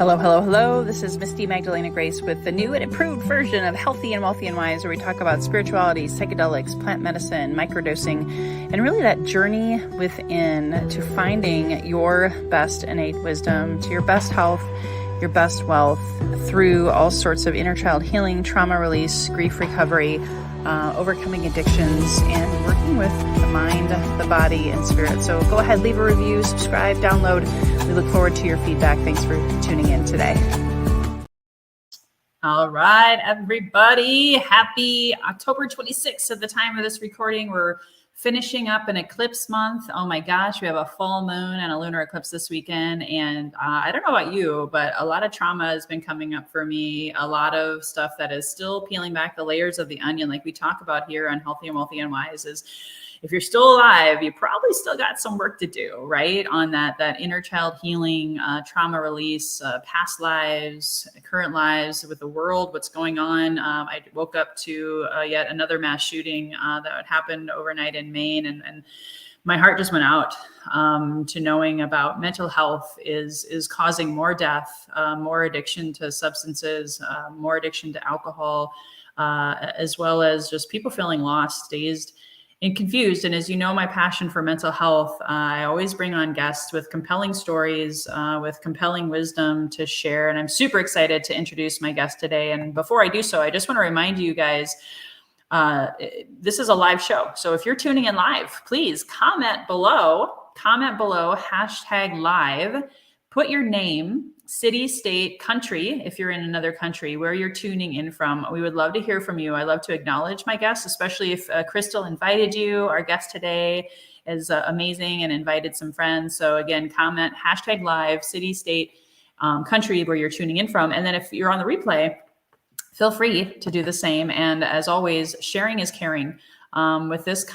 Hello, hello, hello. This is Misty Magdalena Grace with the new and improved version of Healthy and Wealthy and Wise, where we talk about spirituality, psychedelics, plant medicine, microdosing, and really that journey within to finding your best innate wisdom, to your best health, your best wealth through all sorts of inner child healing, trauma release, grief recovery, overcoming addictions, and working with the mind, the body, and spirit. So go ahead, leave a review, subscribe, download. We look forward to your feedback. Thanks for tuning in today. All right, everybody. Happy October 26th at the time of this recording. We're finishing up an eclipse month. Oh my gosh, we have a full moon and a lunar eclipse this weekend. And I don't know about you, but a lot of trauma has been coming up for me. A lot of stuff that is still peeling back the layers of the onion, like we talk about here on Healthy and Wealthy and Wise, is if you're still alive, you probably still got some work to do, right? On that inner child healing, trauma release, past lives, current lives with the world, what's going on. I woke up to yet another mass shooting that happened overnight in Maine, and my heart just went out to knowing about mental health is causing more death, more addiction to substances, more addiction to alcohol, as well as just people feeling lost, dazed, and confused. And as you know, my passion for mental health, I always bring on guests with compelling stories, with compelling wisdom to share. And I'm super excited to introduce my guest today. And before I do so, I just want to remind you guys, this is a live show. So if you're tuning in live, please comment below, #live, put your name, city, state, country, if you're in another country, where you're tuning in from. We would love to hear from you. I love to acknowledge my guests, especially if Crystal invited you. Our guest today is amazing and invited some friends. So again, comment #live, city, state, country, where you're tuning in from. And then if you're on the replay, feel free to do the same. And as always, sharing is caring. With this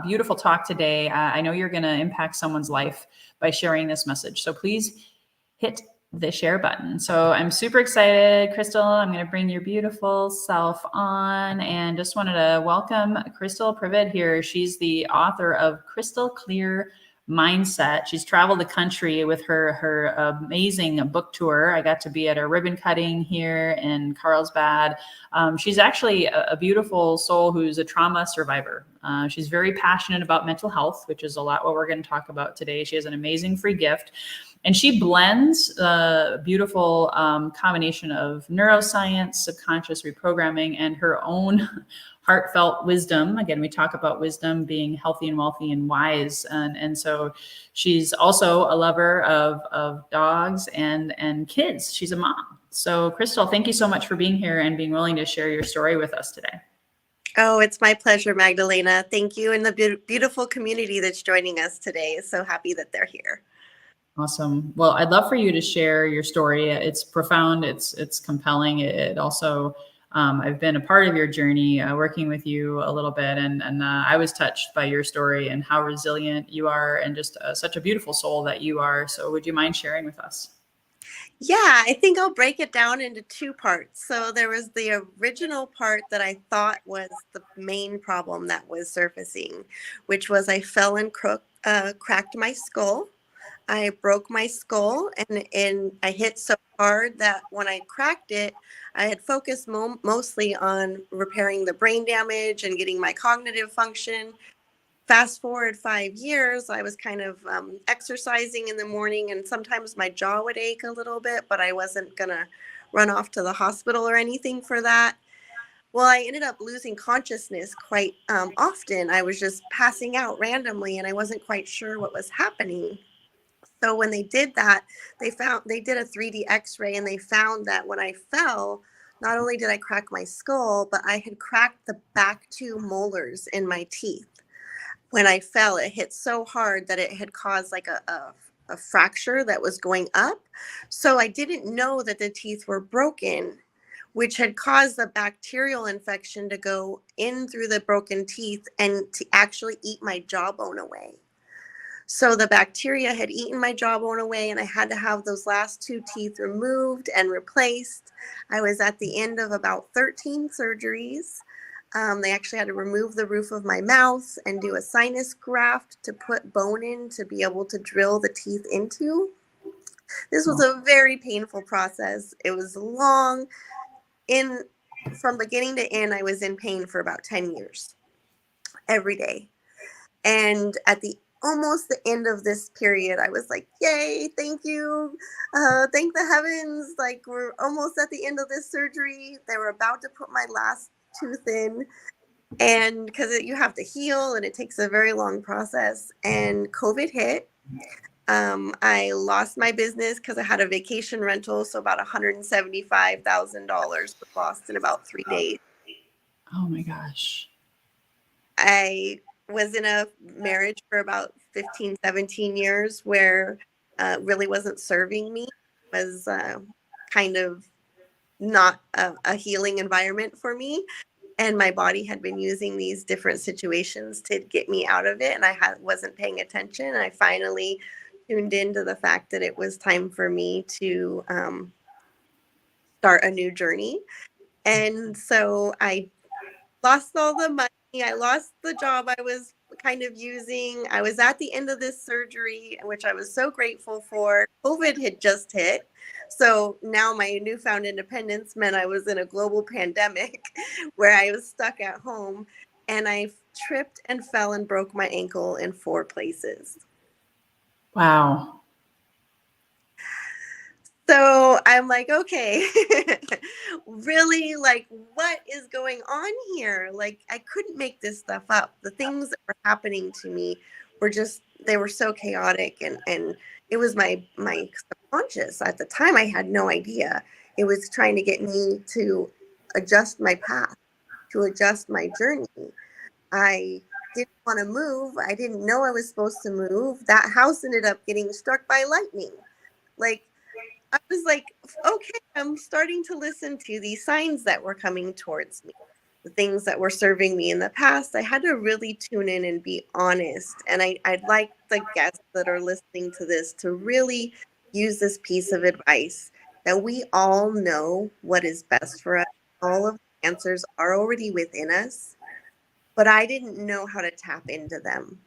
beautiful talk today, I know you're going to impact someone's life by sharing this message. So please hit the share button. So I'm super excited. Crystal, I'm going to bring your beautiful self on, and just wanted to welcome Crystal Privett here. She's the author of Crystal Clear Mindset. She's traveled the country with her amazing book tour. I got to be at a ribbon cutting here in Carlsbad. She's actually a beautiful soul who's a trauma survivor. She's very passionate about mental health, which is a lot what we're going to talk about today. She has an amazing free gift. And she blends a beautiful combination of neuroscience, subconscious reprogramming, and her own heartfelt wisdom. Again, we talk about wisdom being healthy and wealthy and wise. And so she's also a lover of dogs and kids. She's a mom. So Crystal, thank you so much for being here and being willing to share your story with us today. Oh, it's my pleasure, Magdalena. Thank you, and the beautiful community that's joining us today. So happy that they're here. Awesome. Well, I'd love for you to share your story. It's profound. It's compelling. It also, I've been a part of your journey, working with you a little bit, and I was touched by your story and how resilient you are, and just such a beautiful soul that you are. So would you mind sharing with us? Yeah, I think I'll break it down into two parts. So there was the original part that I thought was the main problem that was surfacing, which was I fell and cracked my skull. I broke my skull, and I hit so hard that when I cracked it, I had focused mostly on repairing the brain damage and getting my cognitive function. Fast forward 5 years, I was kind of exercising in the morning, and sometimes my jaw would ache a little bit, but I wasn't going to run off to the hospital or anything for that. Well, I ended up losing consciousness quite often. I was just passing out randomly, and I wasn't quite sure what was happening. So when they did that, they did a 3D X-ray, and they found that when I fell, not only did I crack my skull, but I had cracked the back 2 molars in my teeth. When I fell, it hit so hard that it had caused like a fracture that was going up. So I didn't know that the teeth were broken, which had caused the bacterial infection to go in through the broken teeth and to actually eat my jawbone away. So the bacteria had eaten my jawbone away, and I had to have those last 2 teeth removed and replaced. I was at the end of about 13 surgeries. They actually had to remove the roof of my mouth and do a sinus graft to put bone in to be able to drill the teeth into. This was a very painful process. It was long. From beginning to end, I was in pain for about 10 years, every day. And at the almost the end of this period, I was like, yay, thank you. Thank the heavens. Like, we're almost at the end of this surgery. They were about to put my last tooth in. And because you have to heal and it takes a very long process. And COVID hit. I lost my business because I had a vacation rental. So about $175,000 was lost in about 3 days. Oh my gosh. I was in a marriage for about 15, 17 years where really wasn't serving me, was kind of not a healing environment for me. And my body had been using these different situations to get me out of it. And I wasn't paying attention. And I finally tuned into the fact that it was time for me to start a new journey. And so I lost all the money. I lost the job I was kind of using. I was at the end of this surgery, which I was so grateful for. COVID had just hit. So now my newfound independence meant I was in a global pandemic where I was stuck at home, and I tripped and fell and broke my ankle in 4 places. Wow. So I'm like, okay, really, like, what is going on here? Like, I couldn't make this stuff up. The things that were happening to me were they were so chaotic. And it was my subconscious. At the time, I had no idea. It was trying to get me to adjust my path, to adjust my journey. I didn't want to move. I didn't know I was supposed to move. That house ended up getting struck by lightning. Like, I was like, okay, I'm starting to listen to these signs that were coming towards me, the things that were serving me in the past. I had to really tune in and be honest. And I'd like the guests that are listening to this to really use this piece of advice, that we all know what is best for us. All of the answers are already within us, but I didn't know how to tap into them.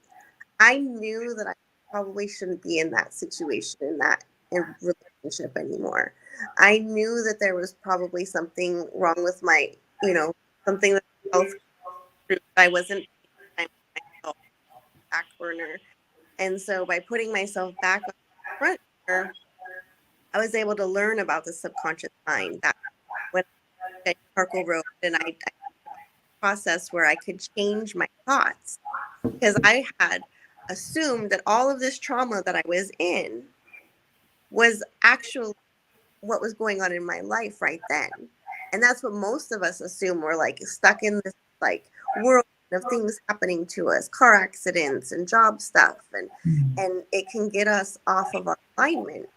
I knew that I probably shouldn't be in that situation, in that relationship anymore. I knew that there was probably something wrong with my, something that I wasn't myself back burner. And so by putting myself back on the front burner, I was able to learn about the subconscious mind. That when I did Parkle Road, and I process where I could change my thoughts, because I had assumed that all of this trauma that I was in was actually what was going on in my life right then. And that's what most of us assume. We're like stuck in this like world of things happening to us, car accidents and job stuff, and it can get us off of our alignment.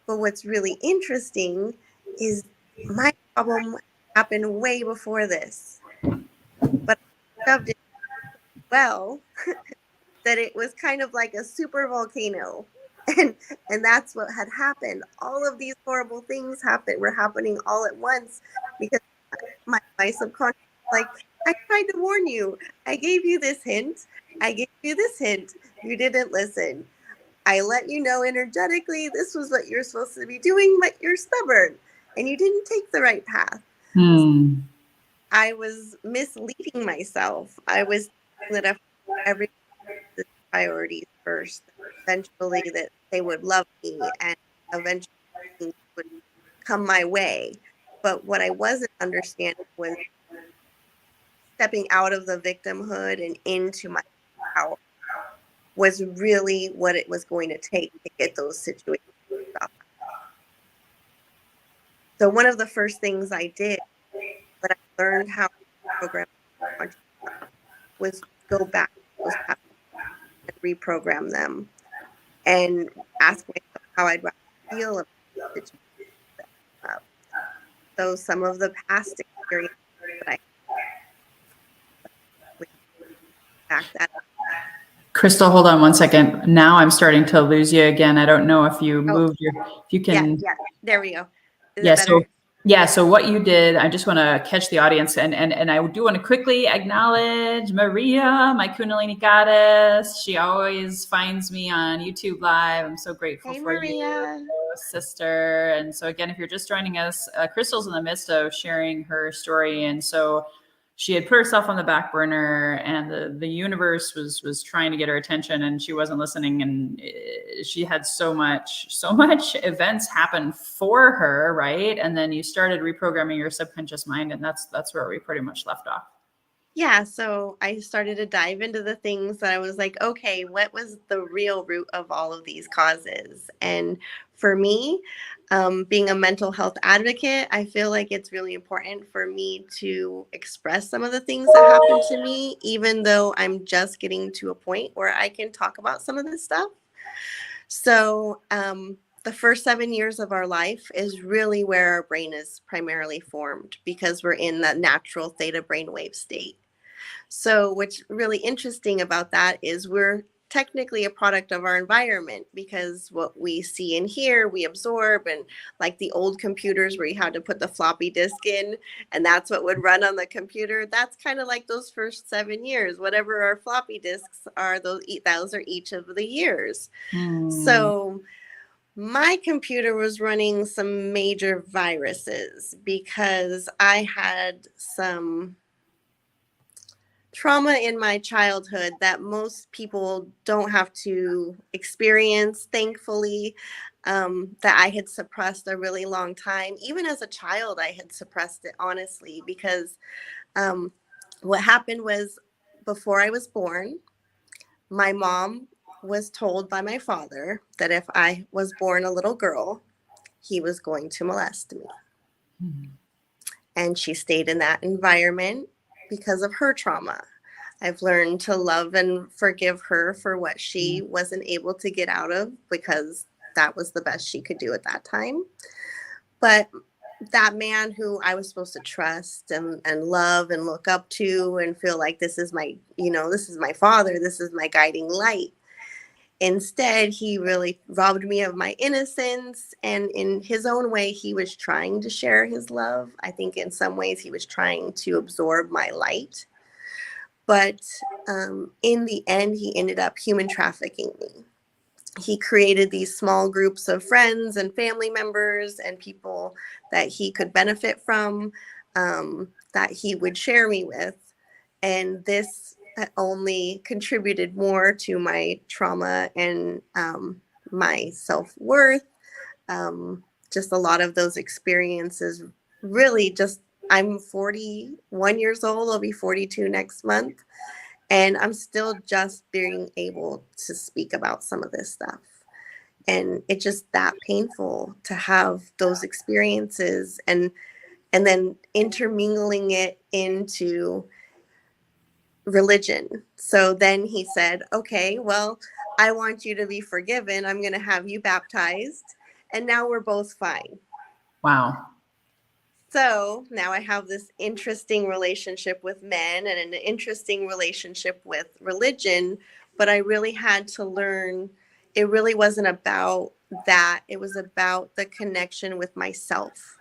But what's really interesting is my problem happened way before this, but I shoved it well that it was kind of like a super volcano. And that's what had happened. All of these horrible things were happening all at once, because my subconscious, like, I tried to warn you. I gave you this hint. I gave you this hint. You didn't listen. I let you know energetically this was what you're supposed to be doing, but you're stubborn and you didn't take the right path. I was misleading myself. I was thinking that every priorities first, eventually that they would love me, and eventually things would come my way. But what I wasn't understanding was stepping out of the victimhood and into my power was really what it was going to take to get those situations stopped. So one of the first things I did when I learned how to program was go back to those patterns and reprogram them, and ask myself how I'd feel about the situation. So some of the past experiences that I back that up. Crystal, hold on one second. Now I'm starting to lose you again. I don't know if you moved if you can. Yeah, there we go. Is yeah, it better? Yeah, so what you did, I just want to catch the audience, and I do want to quickly acknowledge Maria, my Kundalini goddess. She always finds me on YouTube Live. I'm so grateful Hey, for you, Maria. sister. And so again, if you're just joining us, Crystal's in the midst of sharing her story, and so she had put herself on the back burner, and the universe was trying to get her attention, and she wasn't listening, and she had so much events happen for her, right? And then you started reprogramming your subconscious mind, and that's where we pretty much left off. Yeah, so I started to dive into the things that I was like, okay, what was the real root of all of these causes? And for me, being a mental health advocate, I feel like it's really important for me to express some of the things that happened to me, even though I'm just getting to a point where I can talk about some of this stuff. So, the first 7 years of our life is really where our brain is primarily formed because we're in the natural theta brainwave state. So what's really interesting about that is we're technically a product of our environment because what we see and hear, we absorb. And like the old computers where you had to put the floppy disk in, and that's what would run on the computer. That's kind of like those first 7 years. Whatever our floppy disks are, those are each of the years. So my computer was running some major viruses because I had some trauma in my childhood that most people don't have to experience, thankfully, that I had suppressed a really long time. Even as a child, I had suppressed it, honestly, because what happened was before I was born, my mom was told by my father that if I was born a little girl, he was going to molest me. And she stayed in that environment because of her trauma. I've learned to love and forgive her for what she wasn't able to get out of because that was the best she could do at that time. But that man who I was supposed to trust and love and look up to and feel like this is my, this is my father, this is my guiding light. Instead, he really robbed me of my innocence. And in his own way, he was trying to share his love. I think in some ways he was trying to absorb my light. But in the end, he ended up human trafficking me. He created these small groups of friends and family members and people that he could benefit from, that he would share me with. And this only contributed more to my trauma and my self-worth. Just a lot of those experiences really just, I'm 41 years old. I'll be 42 next month. And I'm still just being able to speak about some of this stuff. And it's just that painful to have those experiences and then intermingling it into religion. So then he said, okay, well, I want you to be forgiven. I'm going to have you baptized. And now we're both fine. Wow. So now I have this interesting relationship with men and an interesting relationship with religion. But I really had to learn it really wasn't about that. It was about the connection with myself.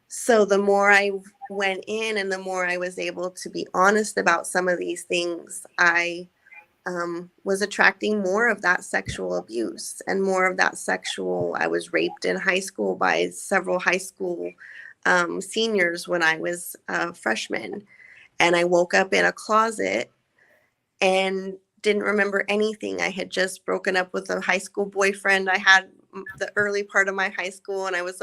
So the more I went in and the more I was able to be honest about some of these things, I was attracting more of that sexual abuse and more of that I was raped in high school by several high school seniors when I was a freshman. And I woke up in a closet and didn't remember anything. I had just broken up with a high school boyfriend I had the early part of my high school, and I was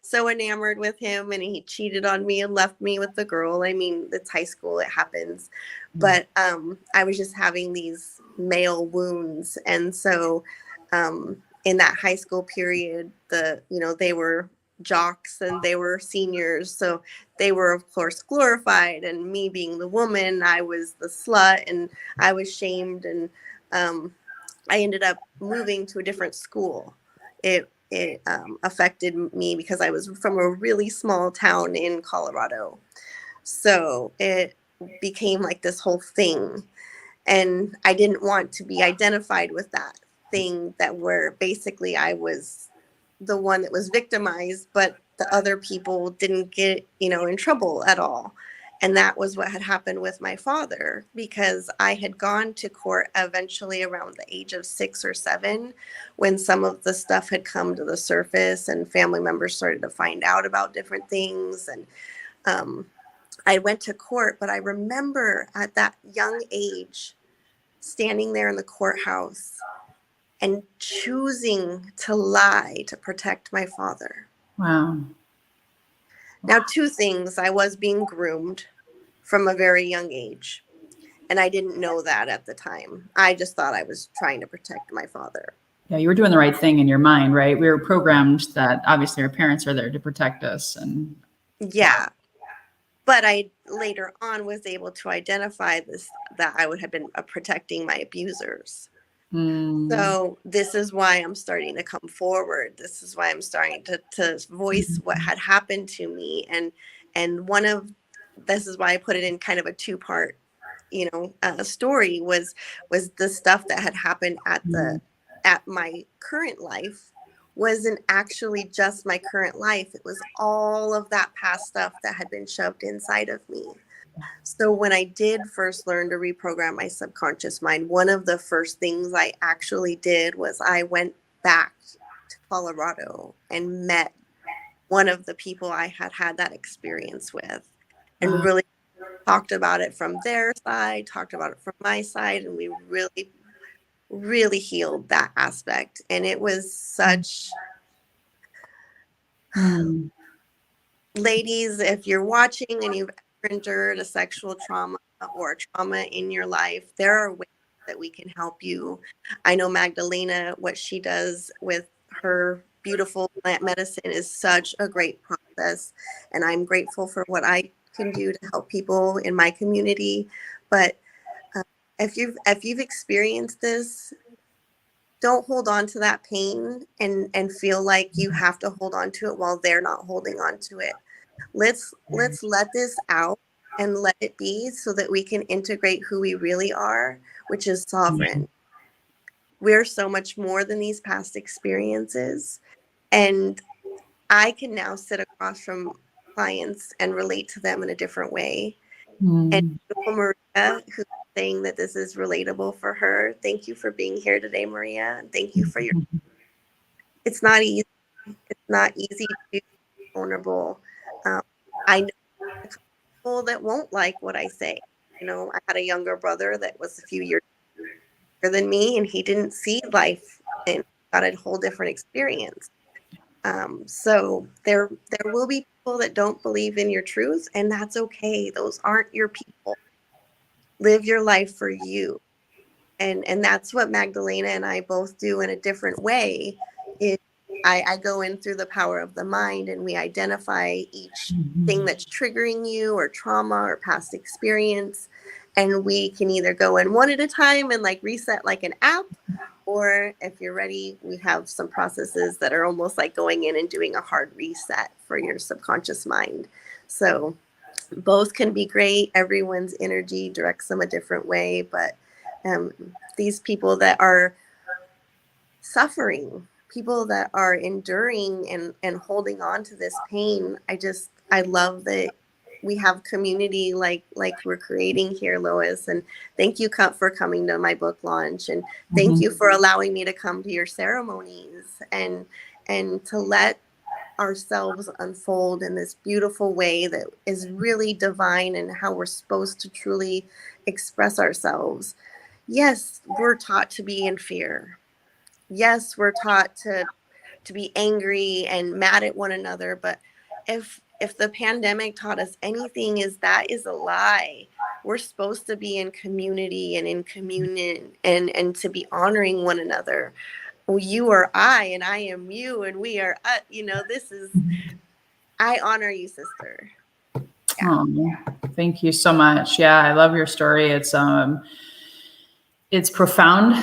so enamored with him, and he cheated on me and left me with the girl. I mean, it's high school, it happens. But I was just having these male wounds. And so in that high school period, they were jocks and they were seniors, so they were of course glorified, and me being the woman, I was the slut and I was shamed. And I ended up moving to a different school. It affected me because I was from a really small town in Colorado, so it became like this whole thing, and I didn't want to be identified with that thing, that where basically I was the one that was victimized, but the other people didn't get, in trouble at all. And that was what had happened with my father, because I had gone to court eventually around the age of 6 or 7, when some of the stuff had come to the surface and family members started to find out about different things. And I went to court, but I remember at that young age standing there in the courthouse and choosing to lie to protect my father. Wow. Now, 2 things. I was being groomed from a very young age, and I didn't know that at the time. I just thought I was trying to protect my father. Yeah, you were doing the right thing in your mind, right? We were programmed that obviously our parents are there to protect us. And yeah. But I later on was able to identify this, that I would have been protecting my abusers. So this is why I'm starting to come forward. This is why I'm starting to voice what had happened to me. And this is why I put it in kind of a 2-part, story, was the stuff that had happened at my current life wasn't actually just my current life. It was all of that past stuff that had been shoved inside of me. So when I did first learn to reprogram my subconscious mind, one of the first things I actually did was I went back to Colorado and met one of the people I had that experience with, and really talked about it from their side, talked about it from my side, and we really, really healed that aspect. And it was such... Ladies, if you're watching and you've ever endured a sexual trauma or a trauma in your life, there are ways that we can help you. I know Magdalena, what she does with her beautiful plant medicine is such a great process, and I'm grateful for what I can do to help people in my community. But if you've experienced this, don't hold on to that pain and feel like you have to hold on to it while they're not holding on to it. Let's let this out and let it be, so that we can integrate who we really are, which is sovereign. We're so much more than these past experiences. And I can now sit across from clients and relate to them in a different way. And Maria, who's saying that this is relatable for her, thank you for being here today, Maria. And thank you for your... It's not easy. It's not easy to be vulnerable. I know people that won't like what I say. I had a younger brother that was a few years younger than me, and he didn't see life and got a whole different experience. So there will be people that don't believe in your truth, and that's okay. Those aren't your people. Live your life for you. And that's what Magdalena and I both do in a different way. I go in through the power of the mind, and we identify each thing that's triggering you, or trauma, or past experience. And we can either go in one at a time and reset like an app, or if you're ready, we have some processes that are almost like going in and doing a hard reset for your subconscious mind. So both can be great. Everyone's energy directs them a different way. But these people that are suffering, people that are enduring and holding on to this pain, I love that we have community like we're creating here, Lois. And thank you for coming to my book launch, and thank you for allowing me to come to your ceremonies and to let ourselves unfold in this beautiful way that is really divine, and how we're supposed to truly express ourselves. Yes, we're taught to be in fear. Yes, we're taught to be angry and mad at one another. But if the pandemic taught us anything, is that is a lie. We're supposed to be in community and in communion, and to be honoring one another. Well, you are I, and I am you, and we are this is... I honor you, sister. Yeah. Oh, thank you so much. Yeah, I love your story. It's It's profound.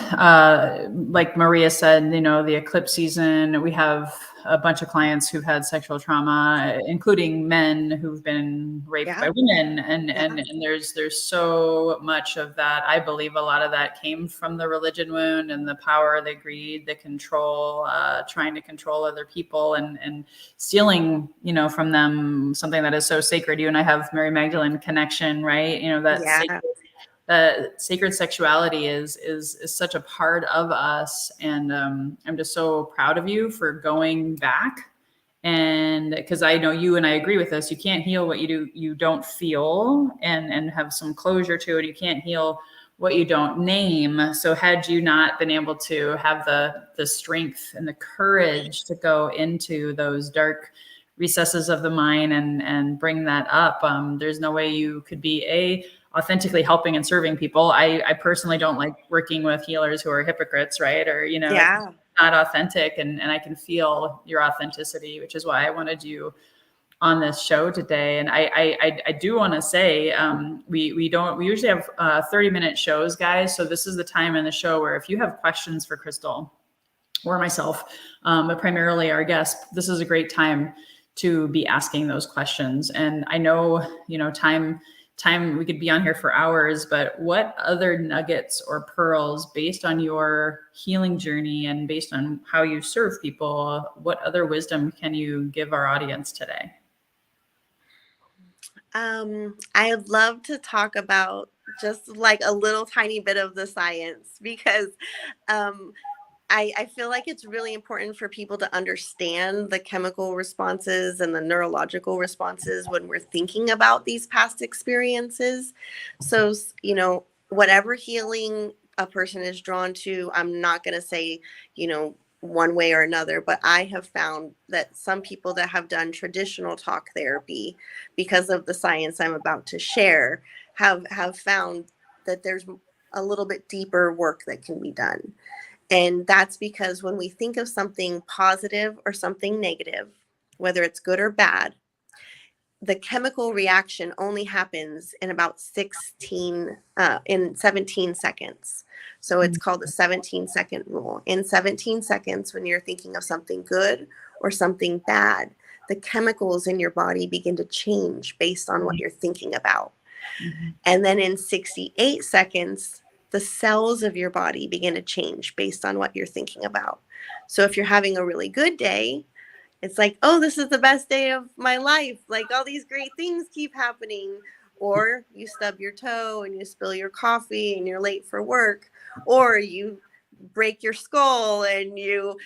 Like Maria said, the eclipse season, we have a bunch of clients who've had sexual trauma, including men who've been raped Yeah. by women. And, Yeah. and there's so much of that. I believe a lot of that came from the religion wound and the power, the greed, the control, trying to control other people and stealing, from them something that is so sacred. You and I have Mary Magdalene connection, right? That Yeah. sacred sexuality is such a part of us, and I'm just so proud of you for going back. And because I know you and I agree with this, you can't heal what you don't feel, and have some closure to it. You can't heal what you don't name. So had you not been able to have the strength and the courage to go into those dark recesses of the mind and bring that up, there's no way you could be authentically helping and serving people. I personally don't like working with healers who are hypocrites, right? Or, Yeah. not authentic. And I can feel your authenticity, which is why I wanted you on this show today. And I do want to say, we usually have 30-minute shows, guys. So this is the time in the show where if you have questions for Crystal or myself, but primarily our guest, this is a great time to be asking those questions. And I know, time we could be on here for hours, but what other nuggets or pearls, based on your healing journey and based on how you serve people, what other wisdom can you give our audience today? I'd love to talk about just like a little tiny bit of the science because um, I feel like it's really important for people to understand the chemical responses and the neurological responses when we're thinking about these past experiences. So, whatever healing a person is drawn to, I'm not going to say, one way or another, but I have found that some people that have done traditional talk therapy, because of the science I'm about to share, have found that there's a little bit deeper work that can be done. And that's because when we think of something positive or something negative, whether it's good or bad, the chemical reaction only happens in about 17 seconds. So it's called the 17-second rule. In 17 seconds, when you're thinking of something good or something bad, the chemicals in your body begin to change based on what you're thinking about. Mm-hmm. And then in 68 seconds, the cells of your body begin to change based on what you're thinking about. So if you're having a really good day, it's like, oh, this is the best day of my life. Like all these great things keep happening. Or you stub your toe and you spill your coffee and you're late for work. Or you break your skull and you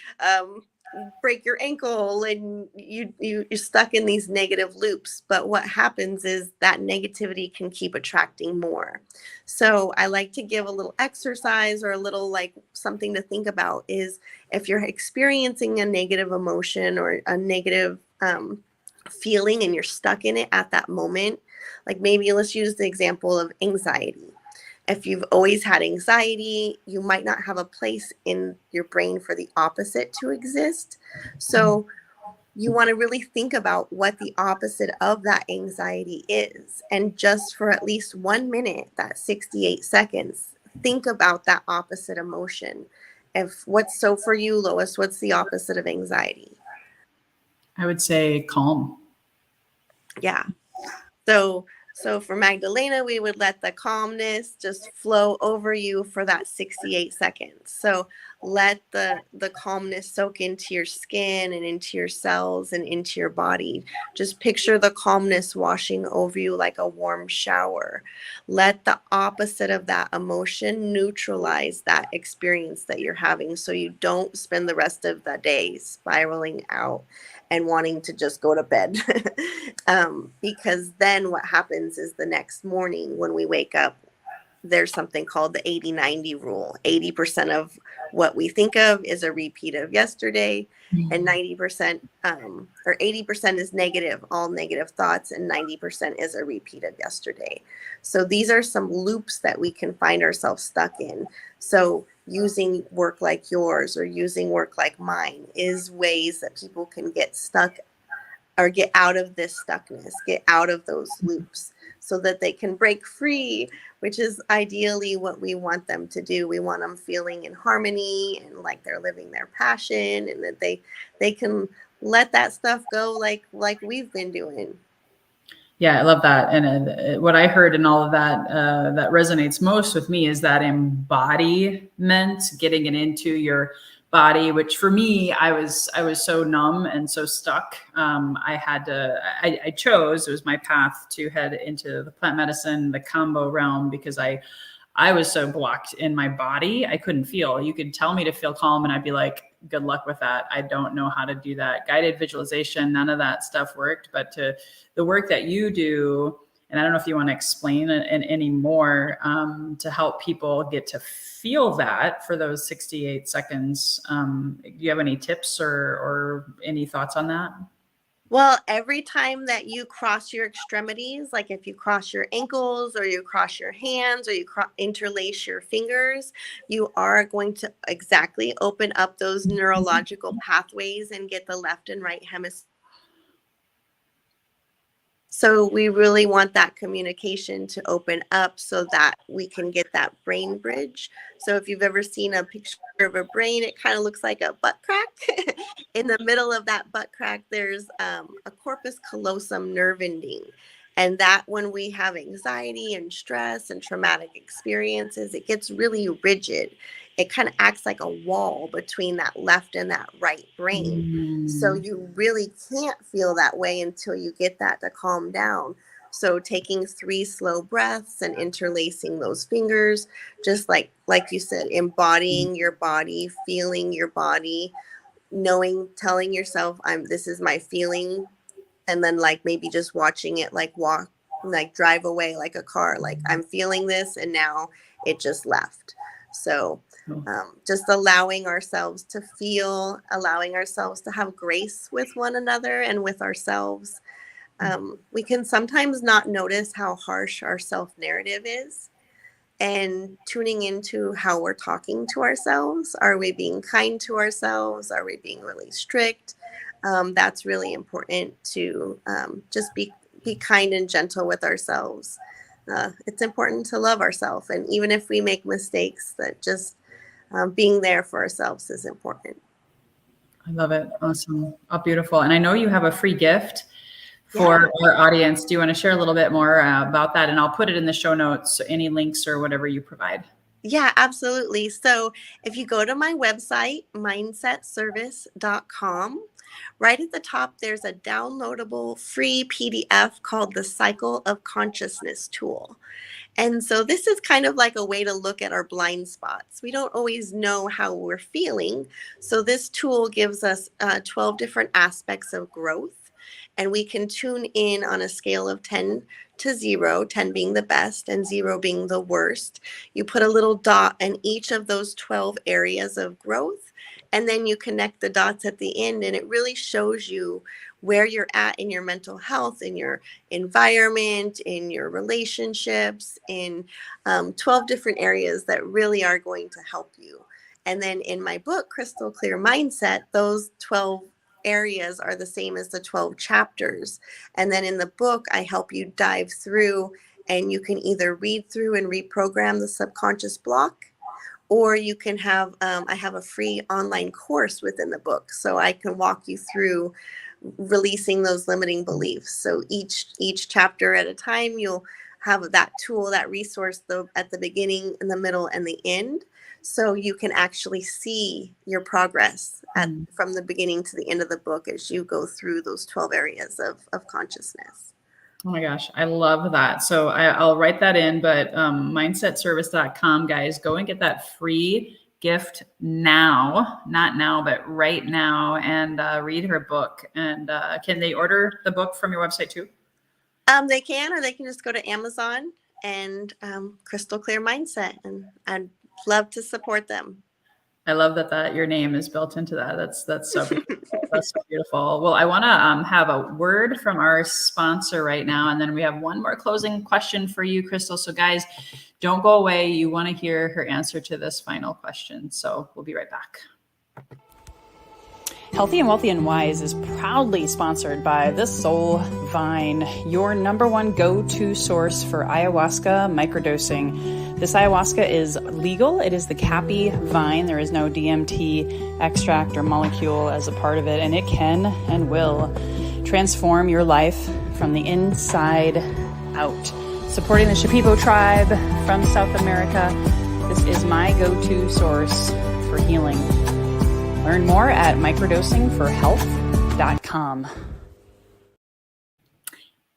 break your ankle and you're stuck in these negative loops. But what happens is that negativity can keep attracting more. So I like to give a little exercise or a little like something to think about is if you're experiencing a negative emotion or a negative feeling and you're stuck in it at that moment, like maybe let's use the example of anxiety. If you've always had anxiety, you might not have a place in your brain for the opposite to exist. So you want to really think about what the opposite of that anxiety is. And just for at least 1 minute, that 68 seconds, think about that opposite emotion. So for you, Lois, what's the opposite of anxiety? I would say calm. Yeah. So for Magdalena, we would let the calmness just flow over you for that 68 seconds. So let the calmness soak into your skin and into your cells and into your body. Just picture the calmness washing over you like a warm shower. Let the opposite of that emotion neutralize that experience that you're having so you don't spend the rest of the day spiraling out and wanting to just go to bed. Because then what happens is the next morning when we wake up, there's something called the 80-90 rule. 80% of what we think of is a repeat of yesterday, and 90% or 80% is negative, all negative thoughts, and 90% is a repeat of yesterday. So these are some loops that we can find ourselves stuck in. So using work like yours or using work like mine is ways that people can get stuck or get out of this stuckness, get out of those loops so that they can break free, which is ideally what we want them to do. We want them feeling in harmony and like they're living their passion, and that they can let that stuff go like we've been doing. Yeah, I love that. And what I heard in all of that that resonates most with me is that embodiment, getting it into your body. Which for me, I was so numb and so stuck. I chose, it was my path to head into the plant medicine, the combo realm, because I was so blocked in my body. I couldn't feel. You could tell me to feel calm and I'd be like, good luck with that. I don't know how to do that. Guided visualization, none of that stuff worked. But to the work that you do, and I don't know if you want to explain it any more, to help people get to feel that for those 68 seconds. Do you have any tips or any thoughts on that? Well, every time that you cross your extremities, like if you cross your ankles or you cross your hands or you interlace your fingers, you are going to exactly open up those neurological pathways and get the left and right hemisphere. So we really want that communication to open up so that we can get that brain bridge. So if you've ever seen a picture of a brain, it kind of looks like a butt crack. In the middle of that butt crack, there's a corpus callosum nerve ending. And that when we have anxiety and stress and traumatic experiences, it gets really rigid. It kind of acts like a wall between that left and that right brain. So you really can't feel that way until you get that to calm down. So taking 3 slow breaths and interlacing those fingers, just like you said, embodying your body, feeling your body, knowing, telling yourself, this is my feeling. And then like maybe just watching it like walk, like drive away like a car, like I'm feeling this and now it just left. So just allowing ourselves to feel, allowing ourselves to have grace with one another and with ourselves. We can sometimes not notice how harsh our self-narrative is, and tuning into how we're talking to ourselves. Are we being kind to ourselves? Are we being really strict? That's really important to just be kind and gentle with ourselves. It's important to love ourselves. And even if we make mistakes, that just being there for ourselves is important. I love it. Awesome. Oh, beautiful. And I know you have a free gift for our audience. Do you want to share a little bit more about that? And I'll put it in the show notes, any links or whatever you provide. Yeah, absolutely. So if you go to my website, mindsetservice.com, right at the top, there's a downloadable free PDF called the Cycle of Consciousness tool. And so this is kind of like a way to look at our blind spots. We don't always know how we're feeling. So this tool gives us 12 different aspects of growth. And we can tune in on a scale of 10 to 0, 10 being the best and 0 being the worst. You put a little dot in each of those 12 areas of growth. And then you connect the dots at the end, and it really shows you where you're at in your mental health, in your environment, in your relationships, in 12 different areas that really are going to help you. And then in my book, Crystal Clear Mindset, those 12 areas are the same as the 12 chapters. And then in the book, I help you dive through, and you can either read through and reprogram the subconscious block, or you can have, I have a free online course within the book. So I can walk you through releasing those limiting beliefs. So each chapter at a time, you'll have that tool, that resource at the beginning, in the middle, and the end. So you can actually see your progress from the beginning to the end of the book as you go through those 12 areas of consciousness. Oh my gosh, I love that. So I'll write that in, but mindsetservice.com, guys, go and get that free gift now, not now, but right now, and read her book. And can they order the book from your website too? They can, or they can just go to Amazon and Crystal Clear Mindset, and I'd love to support them. I love that your name is built into that. That's so beautiful. That's so beautiful. Well, I want to have a word from our sponsor right now, and then we have one more closing question for you, Crystal. So guys, don't go away. You want to hear her answer to this final question. So we'll be right back. Healthy and Wealthy and Wise is proudly sponsored by the Soul Vine, your number one go-to source for ayahuasca microdosing. This ayahuasca is legal. It is the Cappy vine. There is no DMT extract or molecule as a part of it, and it can and will transform your life from the inside out. Supporting the Shipibo tribe from South America, this is my go-to source for healing. Learn more at microdosingforhealth.com.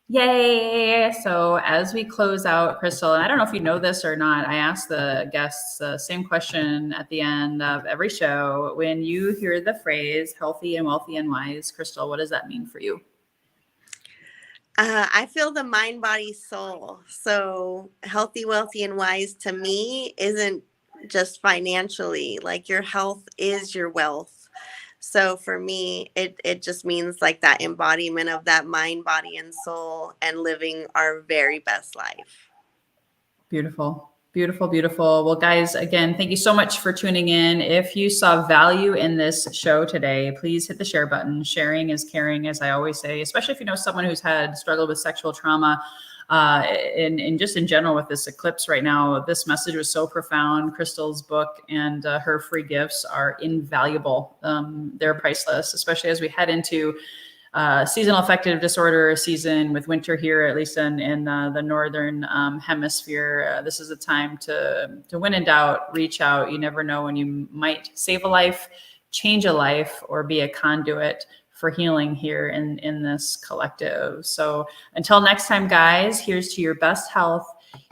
Yay! So as we close out, Crystal, and I don't know if you know this or not, I ask the guests the same question at the end of every show. When you hear the phrase healthy and wealthy and wise, Crystal, what does that mean for you? I feel the mind, body, soul. So healthy, wealthy, and wise to me isn't just financially. Like, your health is your wealth. So for me, it just means like that embodiment of that mind, body, and soul, and living our very best life. Beautiful. Beautiful, beautiful. Well, guys, again, thank you so much for tuning in. If you saw value in this show today, please hit the share button. Sharing is caring, as I always say, especially if you know someone who's had struggled with sexual trauma. And just in general with this eclipse right now, this message was so profound. Crystal's book and her free gifts are invaluable. They're priceless, especially as we head into seasonal affective disorder season with winter here, at least in the northern hemisphere. This is a time to when in doubt, reach out. You never know when you might save a life, change a life, or be a conduit for healing here in this collective. So until next time, guys, here's to your best health,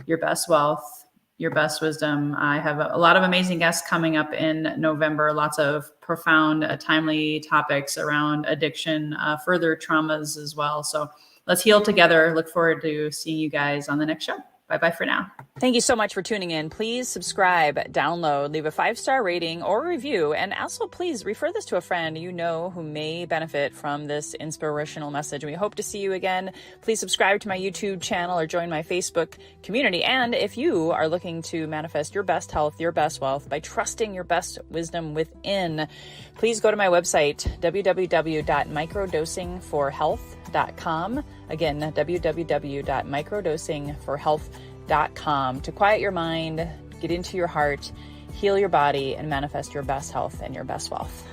your best wealth, your best wisdom. I have a lot of amazing guests coming up in November, lots of profound, timely topics around addiction, further traumas as well. So let's heal together. Look forward to seeing you guys on the next show. Bye-bye for now. Thank you so much for tuning in. Please subscribe, download, leave a 5-star rating or review, and also please refer this to a friend you know who may benefit from this inspirational message. We hope to see you again. Please subscribe to my YouTube channel or join my Facebook community. And if you are looking to manifest your best health, your best wealth by trusting your best wisdom within, please go to my website, www.microdosingforhealth.com. Again, www.microdosingforhealth.com to quiet your mind, get into your heart, heal your body, and manifest your best health and your best wealth.